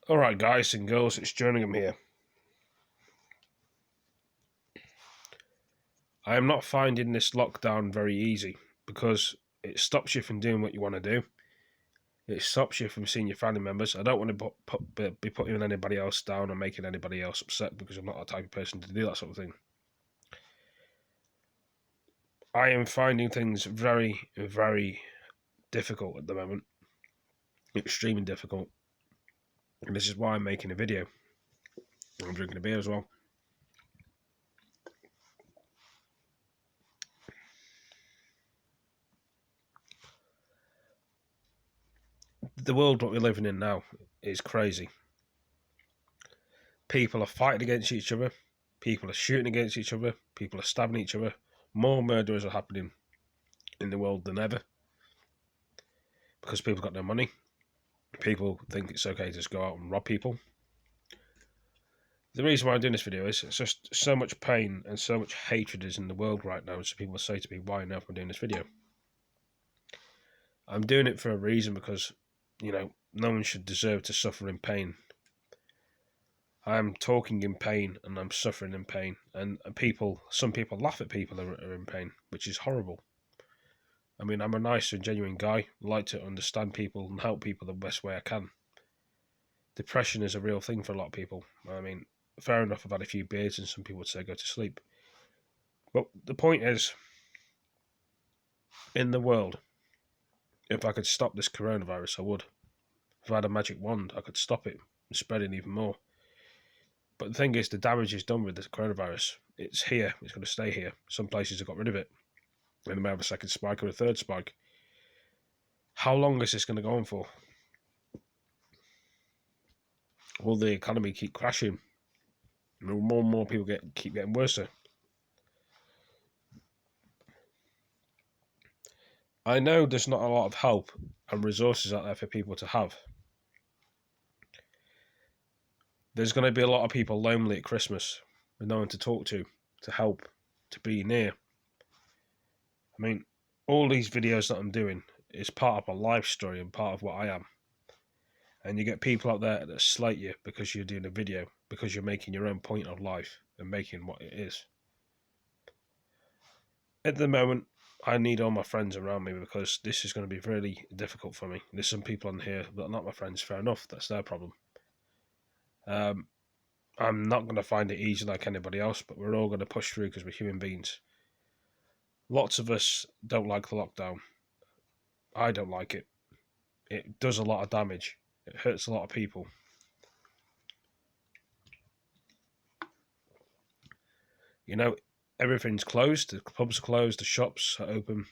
Alright guys and girls, it's jerninhgam here. I am not finding this lockdown very easy because it stops you from doing what you want to do. It stops you from seeing your family members. I don't want to be putting anybody else down or making anybody else upset because I'm not the type of person to do that sort of thing. I am finding things very, very difficult at the moment. Extremely difficult. And this is why I'm making a video. I'm drinking a beer as well. The world what we're living in now is crazy. People are fighting against each other. People are shooting against each other. People are stabbing each other. More murders are happening in the world than ever because people got no money. People think it's okay to just go out and rob people. The reason why I'm doing this video is it's just so much pain and so much hatred is in the world right now. So people say to me, why now am I doing this video? I'm doing it for a reason because, no one should deserve to suffer in pain. I am talking in pain and I'm suffering in pain, and some people laugh at people who are in pain, which is horrible. I mean, I'm a nice and genuine guy. I like to understand people and help people the best way I can. Depression is a real thing for a lot of people. I mean, fair enough, I've had a few beers and some people would say go to sleep. But the point is, in the world, if I could stop this coronavirus, I would. If I had a magic wand, I could stop it and spread it even more. But the thing is, the damage is done with the coronavirus. It's here. It's going to stay here. Some places have got rid of it. And they may have a second spike or a third spike. How long is this going to go on for? Will the economy keep crashing? Will more and more people keep getting worse? I know there's not a lot of help and resources out there for people to have. There's going to be a lot of people lonely at Christmas with no one to talk to help, to be near. I mean, all these videos that I'm doing is part of a life story and part of what I am. And you get people out there that slate you because you're doing a video, because you're making your own point of life and making what it is. At the moment, I need all my friends around me because this is going to be really difficult for me. There's some people on here that are not my friends, fair enough, that's their problem. I'm not going to find it easy like anybody else, but we're all going to push through because we're human beings. Lots of us don't like the lockdown. I don't like it. It does a lot of damage. It hurts a lot of people. Everything's closed. The pubs are closed. The shops are open.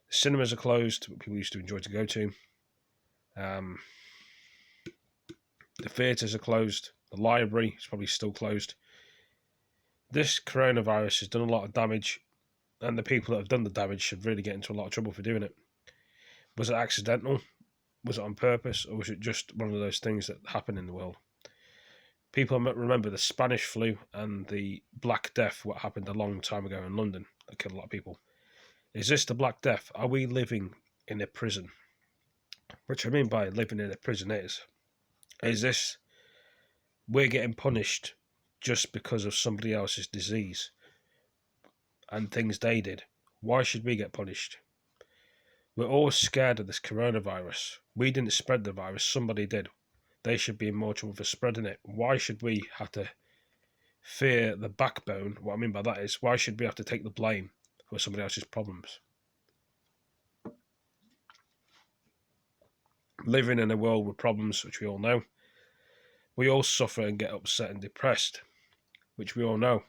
The cinemas are closed, what people used to enjoy to go to. The theatres are closed. The library is probably still closed. This coronavirus has done a lot of damage, and the people that have done the damage should really get into a lot of trouble for doing it. Was it accidental? Was it on purpose? Or was it just one of those things that happen in the world? People remember the Spanish flu and the Black Death, what happened a long time ago in London, that killed a lot of people. Is this the Black Death? Are we living in a prison? Which I mean by living in a prison is this we're getting punished just because of somebody else's disease and things they did? Why should we get punished? We're all scared of this coronavirus. We didn't spread the virus, somebody did. They should be in more trouble for spreading it. Why should we have to fear the backbone? What I mean by that is, why should we have to take the blame for somebody else's problems? Living in a world with problems, which we all know. We all suffer and get upset and depressed, which we all know.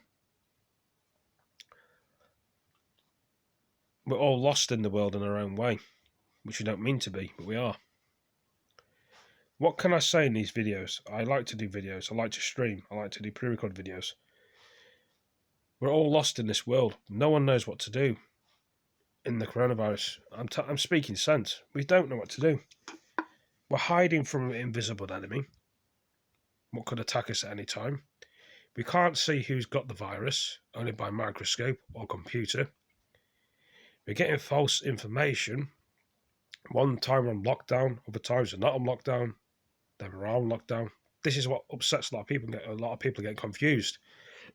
We're all lost in the world in our own way, which we don't mean to be, but we are. What can I say in these videos? I like to do videos, I like to stream, I like to do pre-record videos. We're all lost in this world. No one knows what to do in the coronavirus. I'm speaking sense. We don't know what to do. We're hiding from an invisible enemy, what could attack us at any time. We can't see who's got the virus, only by microscope or computer. We're getting false information. One time we're on lockdown, other times we're not on lockdown, then we're on lockdown. this is what upsets a lot of people. A lot of people get confused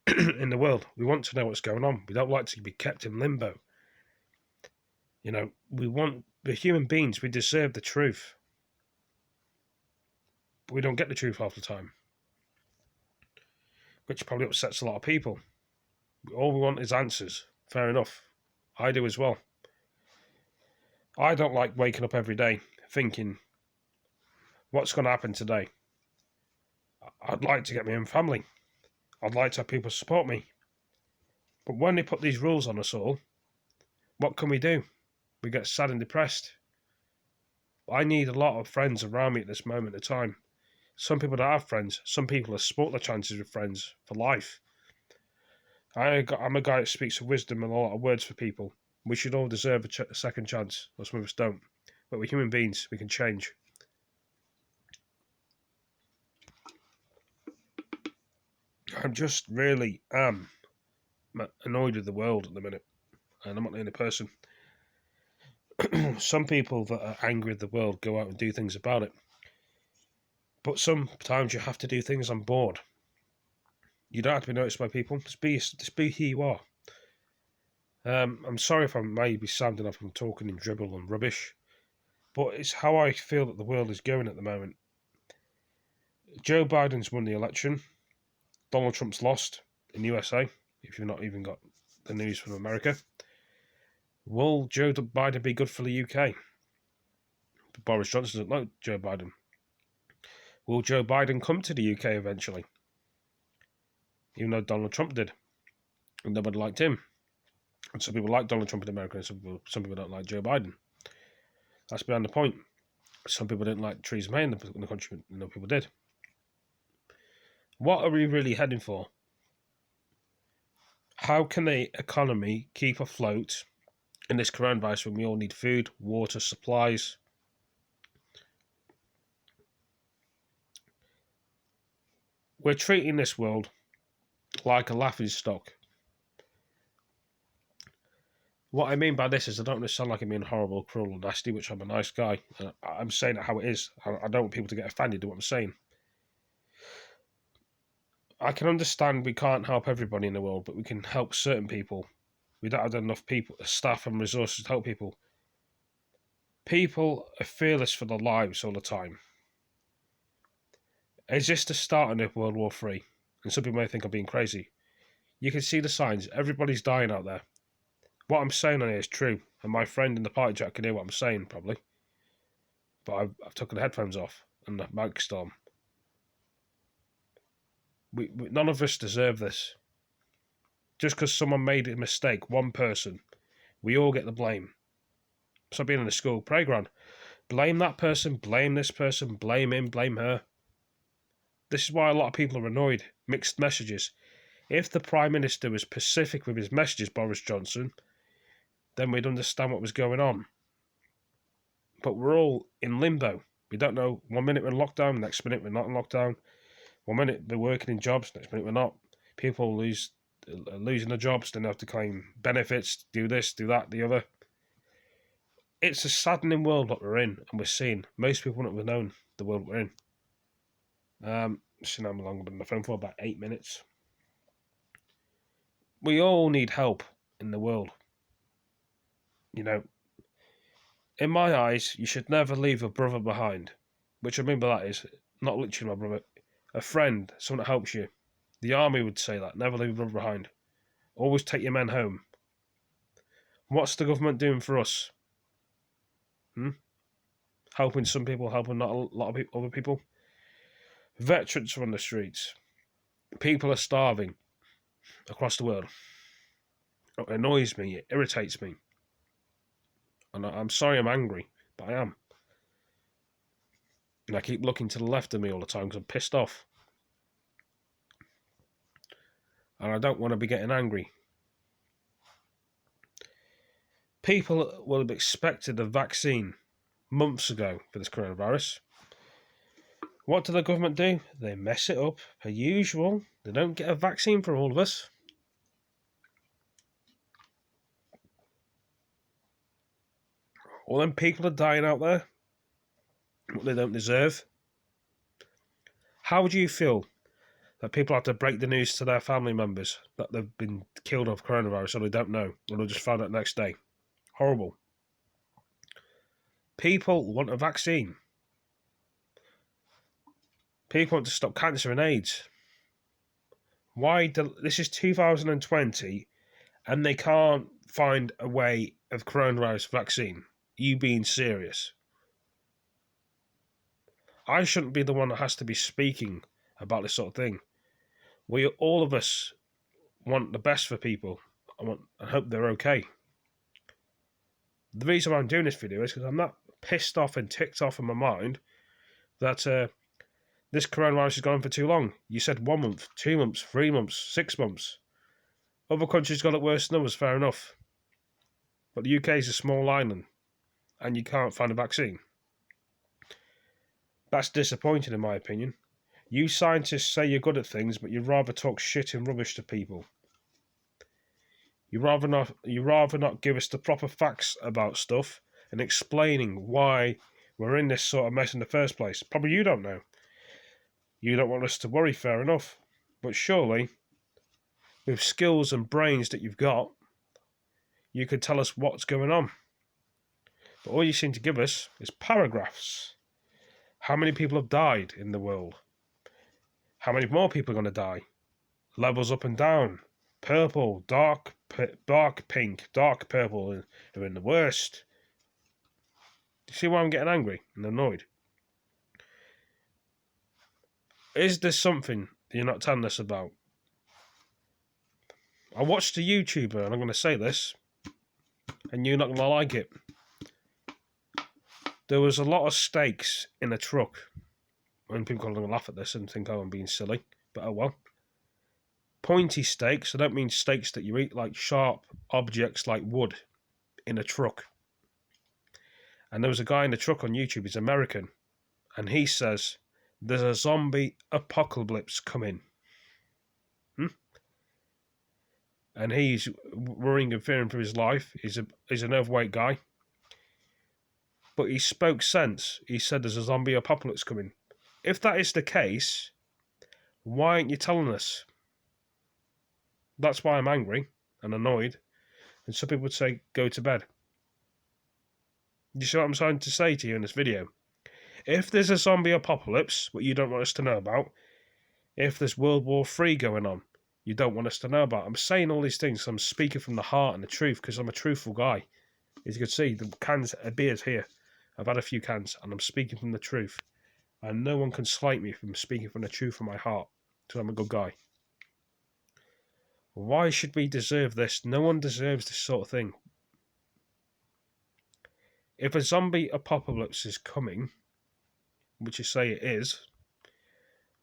in the world. We want to know what's going on. We don't like to be kept in limbo. We're human beings. We deserve the truth. But we don't get the truth half the time, which probably upsets a lot of people. All we want is answers. Fair enough. I do as well. I don't like waking up every day thinking, what's going to happen today? I'd like to get my own family. I'd like to have people support me. But when they put these rules on us all, what can we do? We get sad and depressed. I need a lot of friends around me at this moment in time. Some people don't have friends. Some people have spoilt their chances with friends for life. I'm a guy that speaks of wisdom and a lot of words for people. We should all deserve a second chance, or some of us don't. But we're human beings. We can change. I'm just really annoyed with the world at the minute. And I'm not the only person. Some people that are angry with the world go out and do things about it. But sometimes you have to do things on board. You don't have to be noticed by people. Just be who you are. I'm sorry if I may be sounding off and talking in dribble and rubbish, but it's how I feel that the world is going at the moment. Joe Biden's won the election. Donald Trump's lost in the USA, if you've not even got the news from America. Will Joe Biden be good for the UK? Boris Johnson doesn't like Joe Biden. Will Joe Biden come to the UK eventually? Even though Donald Trump did. And nobody liked him. And some people like Donald Trump in America, and some people don't like Joe Biden. That's beyond the point. Some people didn't like Theresa May in the country, people did. What are we really heading for? How can the economy keep afloat in this coronavirus when we all need food, water, supplies? We're treating this world like a laughing stock. What I mean by this is I don't want to sound like I'm being horrible, cruel, and nasty, which I'm a nice guy. I'm saying it how it is. I don't want people to get offended at what I'm saying. I can understand we can't help everybody in the world, but we can help certain people. We don't have enough people, staff and resources to help people. People are fearless for their lives all the time. Is this the start of World War III? And some people may think I'm being crazy. You can see the signs. Everybody's dying out there. What I'm saying on here is true, and my friend in the party chat can hear what I'm saying, probably. But I've taken the headphones off and the mic storm. None of us deserve this. Just because someone made a mistake, one person, we all get the blame. So being in the school playground, blame that person, blame this person, blame him, blame her. This is why a lot of people are annoyed. Mixed messages. If the Prime Minister was specific with his messages, Boris Johnson, then we'd understand what was going on. But we're all in limbo. We don't know. 1 minute we're in lockdown, next minute we're not in lockdown. 1 minute we're working in jobs, next minute we're not. People losing their jobs, then they have to claim benefits, do this, do that, the other. It's a saddening world that we're in, and we're seeing. Most people wouldn't have known the world we're in. So now I'm long been on the phone for about 8 minutes. We all need help in the world. In my eyes, you should never leave a brother behind. Which I mean by that is, not literally my brother, a friend, someone that helps you. The army would say that, never leave a brother behind. Always take your men home. What's the government doing for us? Helping some people, helping not a lot of other people. Veterans are on the streets. People are starving across the world. It annoys me, it irritates me. And I'm sorry I'm angry, but I am. And I keep looking to the left of me all the time because I'm pissed off. And I don't want to be getting angry. People will have expected a vaccine months ago for this coronavirus. What do the government do? They mess it up, per usual. They don't get a vaccine for all of us. All them people are dying out there. What they don't deserve. How would you feel that people have to break the news to their family members that they've been killed of coronavirus, or they don't know, or they'll just find out the next day? Horrible. People want a vaccine. People want to stop cancer and AIDS. This is 2020 and they can't find a way of coronavirus vaccine? You being serious? I shouldn't be the one that has to be speaking about this sort of thing. All of us want the best for people. I hope they're okay. The reason why I'm doing this video is because I'm not pissed off and ticked off in my mind that this coronavirus has gone on for too long. You said 1 month, 2 months, 3 months, 6 months. Other countries got it worse than others, fair enough. But the UK is a small island, and you can't find a vaccine. That's disappointing in my opinion. You scientists say you're good at things, but you'd rather talk shit and rubbish to people. You'd rather not give us the proper facts about stuff and explaining why we're in this sort of mess in the first place. Probably you don't know. You don't want us to worry, fair enough. But surely, with skills and brains that you've got, you could tell us what's going on. But all you seem to give us is paragraphs. How many people have died in the world? How many more people are going to die? Levels up and down. Purple, dark pink, dark purple are in the worst. Do you see why I'm getting angry and annoyed? Is there something you're not telling us about? I watched a YouTuber, and I'm going to say this, and you're not going to like it. There was a lot of steaks in a truck. And people are going to laugh at this and think, oh, I'm being silly. But oh well. Pointy steaks, I don't mean steaks that you eat, like sharp objects like wood in a truck. And there was a guy in the truck on YouTube, he's American, and he says, there's a zombie apocalypse coming. And he's worrying and fearing for his life. He's an overweight guy. But he spoke sense. He said there's a zombie apocalypse coming. If that is the case, why aren't you telling us? That's why I'm angry and annoyed. And some people would say, go to bed. You see what I'm trying to say to you in this video? If there's a zombie apocalypse, what you don't want us to know about, if there's World War III going on, you don't want us to know about. I'm saying all these things, so I'm speaking from the heart and the truth, because I'm a truthful guy. As you can see, the cans of beers here. I've had a few cans, and I'm speaking from the truth. And no one can slight me from speaking from the truth from my heart, because I'm a good guy. Why should we deserve this? No one deserves this sort of thing. If a zombie apocalypse is coming, which you say it is,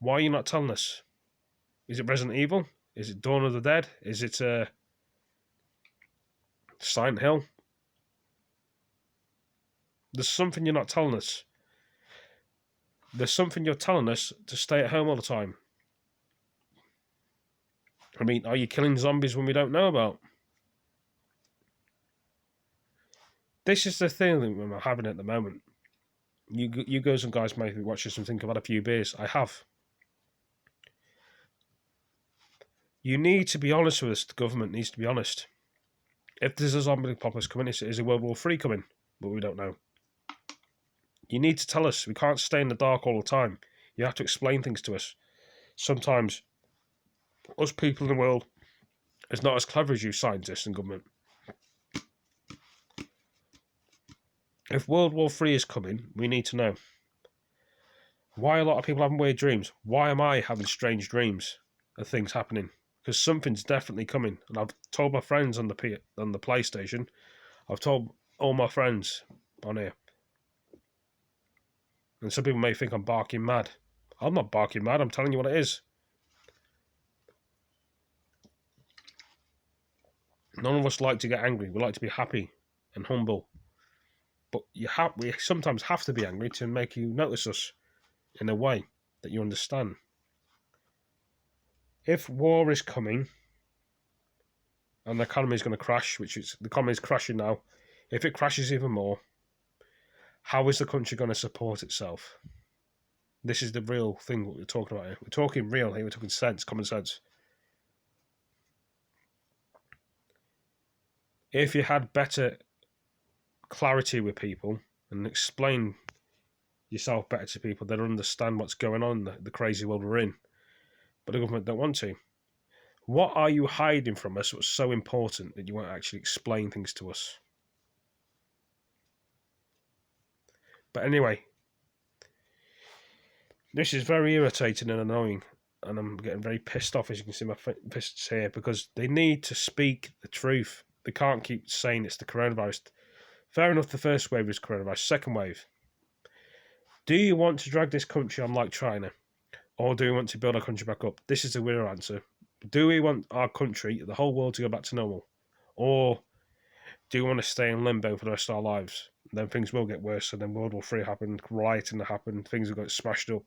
why are you not telling us? Is it Resident Evil? Is it Dawn of the Dead? Is it Silent Hill? There's something you're not telling us. There's something you're telling us to stay at home all the time. I mean, are you killing zombies when we don't know about? This is the thing that I'm having at the moment. You girls and guys may be watching and think I've had a few beers. I have. You need to be honest with us. The government needs to be honest. If there's a zombie apocalypse coming, is a World War III coming? But we don't know. You need to tell us. We can't stay in the dark all the time. You have to explain things to us. Sometimes, us people in the world is not as clever as you scientists and government. If World War III is coming, we need to know. Why a lot of people having weird dreams? Why am I having strange dreams of things happening? Because something's definitely coming. And I've told my friends on the PlayStation. I've told all my friends on here. And some people may think I'm barking mad. I'm not barking mad. I'm telling you what it is. None of us like to get angry. We like to be happy and humble. But we sometimes have to be angry to make you notice us in a way that you understand. If war is coming and the economy is going to crash, the economy is crashing now, if it crashes even more, how is the country going to support itself? This is the real thing what we're talking about here. We're talking real here. We're talking sense, common sense. If you had better clarity with people and explain yourself better to people, they'd understand what's going on in the crazy world we're in. But the government don't want to. What are you hiding from us what's so important that you won't actually explain things to us? But anyway, this is very irritating and annoying, and I'm getting very pissed off, as you can see my fists here, because they need to speak the truth. They can't keep saying it's the coronavirus. Fair enough, the first wave was coronavirus. Second wave. Do you want to drag this country on like China? Or do we want to build our country back up? This is the real answer. Do we want our country, the whole world, to go back to normal? Or do we want to stay in limbo for the rest of our lives? Then things will get worse, and then World War III happened, rioting happened, things will get smashed up.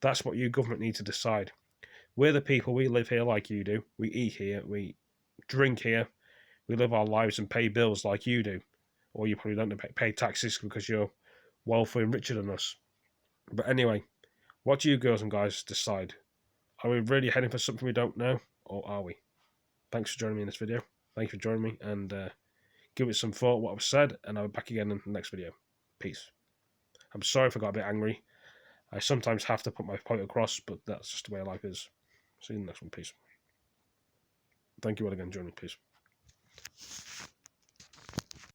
That's what you government need to decide. We're the people, we live here like you do. We eat here, we drink here, we live our lives and pay bills like you do. Or you probably don't pay taxes because you're wealthier and richer than us. But anyway, what do you girls and guys decide? Are we really heading for something we don't know, or are we? Thanks for joining me in this video. Thank you for joining me, and give it some thought what I've said, and I'll be back again in the next video. Peace. I'm sorry if I got a bit angry. I sometimes have to put my point across, but that's just the way life is. See you in the next one. Peace. Thank you all again for joining me. Peace.